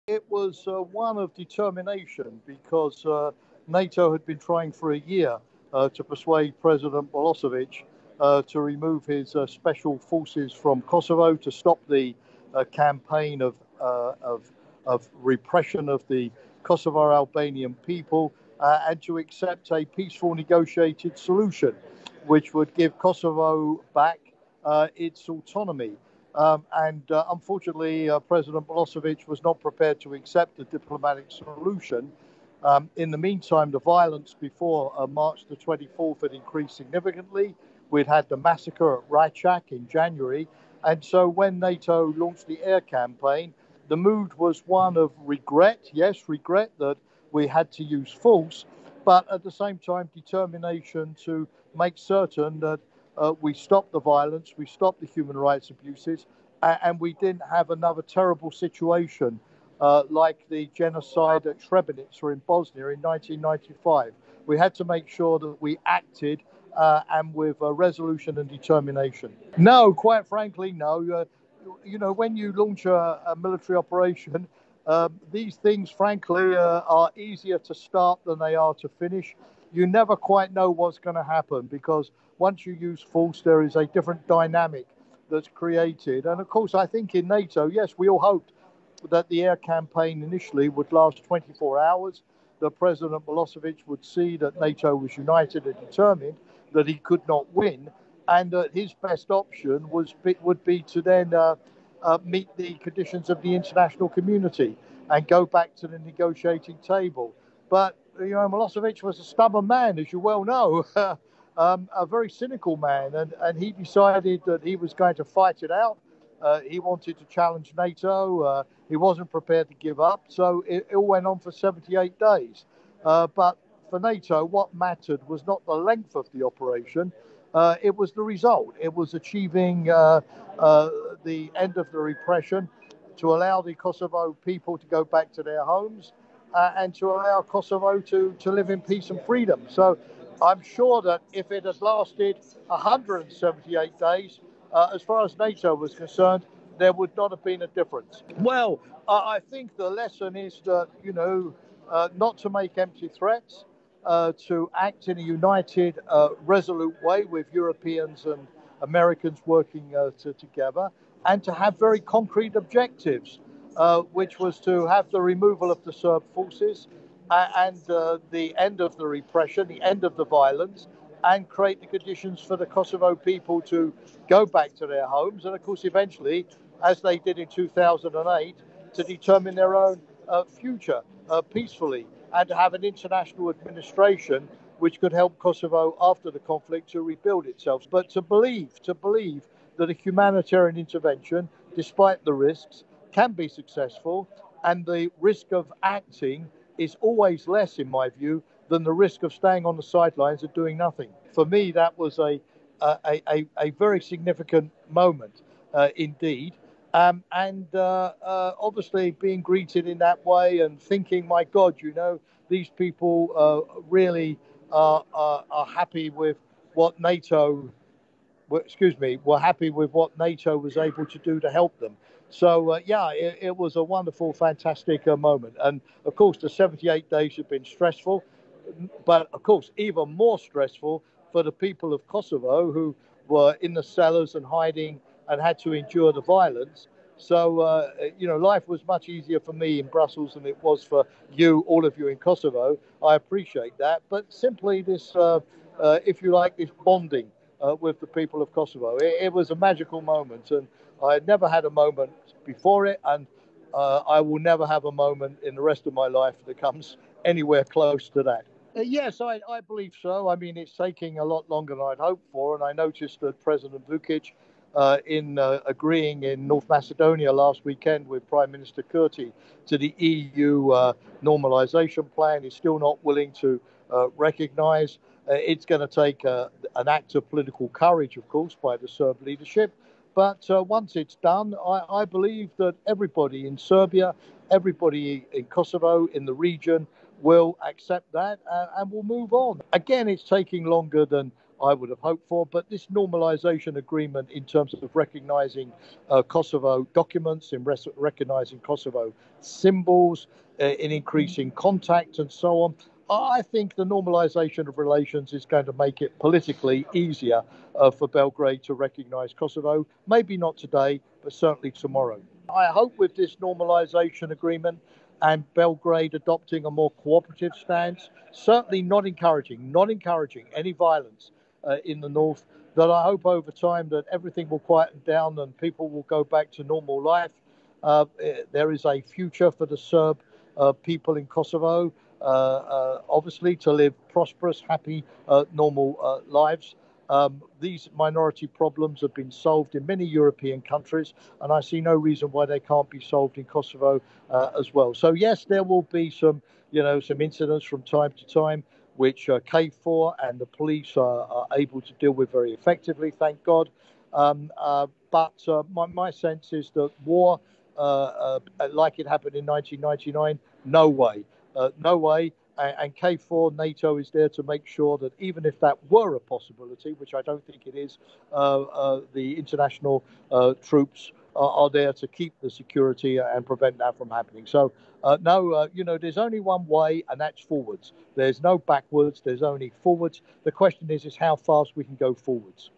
It was one of determination because NATO had been trying for a year to persuade President Milosevic to remove his special forces from Kosovo to stop the campaign of repression of the Kosovar Albanian people and to accept a peaceful negotiated solution which would give Kosovo back its autonomy. And unfortunately, President Milosevic was not prepared to accept a diplomatic solution. In the meantime, the violence before March the 24th had increased significantly. We'd had the massacre at Rajak in January. And so when NATO launched the air campaign, the mood was one of regret, yes, regret that we had to use force, but at the same time, determination to make certain that we stopped the violence, we stopped the human rights abuses, and we didn't have another terrible situation like the genocide at Srebrenica in Bosnia in 1995. We had to make sure that we acted and with resolution and determination. No, quite frankly, no. When you launch a military operation, these things, frankly, are easier to start than they are to finish. You never quite know what's going to happen because once you use force, there is a different dynamic that's created. And of course, I think in NATO, yes, we all hoped that the air campaign initially would last 24 hours, that President Milosevic would see that NATO was united and determined, that he could not win, and that his best option would be to then meet the conditions of the international community and go back to the negotiating table. But Milosevic was a stubborn man, as you well know, a very cynical man, and he decided that he was going to fight it out. He wanted to challenge NATO. He wasn't prepared to give up. So it all went on for 78 days. But for NATO, what mattered was not the length of the operation. It was the result. It was achieving the end of the repression, to allow the Kosovo people to go back to their homes and to allow Kosovo to live in peace and freedom. So I'm sure that if it had lasted 178 days, as far as NATO was concerned, there would not have been a difference. Well, I think the lesson is that, not to make empty threats, to act in a united, resolute way with Europeans and Americans working together, and to have very concrete objectives, which was to have the removal of the Serb forces and the end of the repression, the end of the violence, and create the conditions for the Kosovo people to go back to their homes. And of course, eventually, as they did in 2008, to determine their own future peacefully, and to have an international administration which could help Kosovo after the conflict to rebuild itself. But to believe that a humanitarian intervention, despite the risks, can be successful, and the risk of acting is always less, in my view, than the risk of staying on the sidelines and doing nothing. For me, that was a very significant moment indeed. And obviously being greeted in that way and thinking, my God, these people really are happy with what NATO, were happy with what NATO was able to do to help them. So, it was a wonderful, fantastic moment. And of course, the 78 days have been stressful, but of course, even more stressful for the people of Kosovo who were in the cellars and hiding and had to endure the violence. So, life was much easier for me in Brussels than it was for you, all of you in Kosovo. I appreciate that. But simply this, if you like, this bonding with the people of Kosovo. It was a magical moment, and I had never had a moment before it, and I will never have a moment in the rest of my life that comes anywhere close to that. Yes, I believe so. I mean, it's taking a lot longer than I'd hoped for, and I noticed that President Vučić, in agreeing in North Macedonia last weekend with Prime Minister Kurti to the EU normalisation plan, is still not willing to recognise. It's going to take an act of political courage, of course, by the Serb leadership. But once it's done, I believe that everybody in Serbia, everybody in Kosovo, in the region, will accept that and will move on. Again, it's taking longer than I would have hoped for. But this normalization agreement in terms of recognizing Kosovo documents, in recognizing Kosovo symbols, in increasing contact and so on, I think the normalization of relations is going to make it politically easier for Belgrade to recognize Kosovo. Maybe not today, but certainly tomorrow. I hope with this normalization agreement and Belgrade adopting a more cooperative stance, certainly not encouraging any violence in the north, that I hope over time that everything will quieten down and people will go back to normal life. There is a future for the Serb people in Kosovo, obviously, to live prosperous, happy, normal lives. These minority problems have been solved in many European countries, and I see no reason why they can't be solved in Kosovo as well. So yes, there will be some incidents from time to time, which KFOR and the police are able to deal with very effectively, thank God. But my sense is that war, like it happened in 1999, no way. No way. And KFOR, NATO is there to make sure that even if that were a possibility, which I don't think it is, the international troops are there to keep the security and prevent that from happening. So, no, there's only one way, and that's forwards. There's no backwards. There's only forwards. The question is how fast we can go forwards.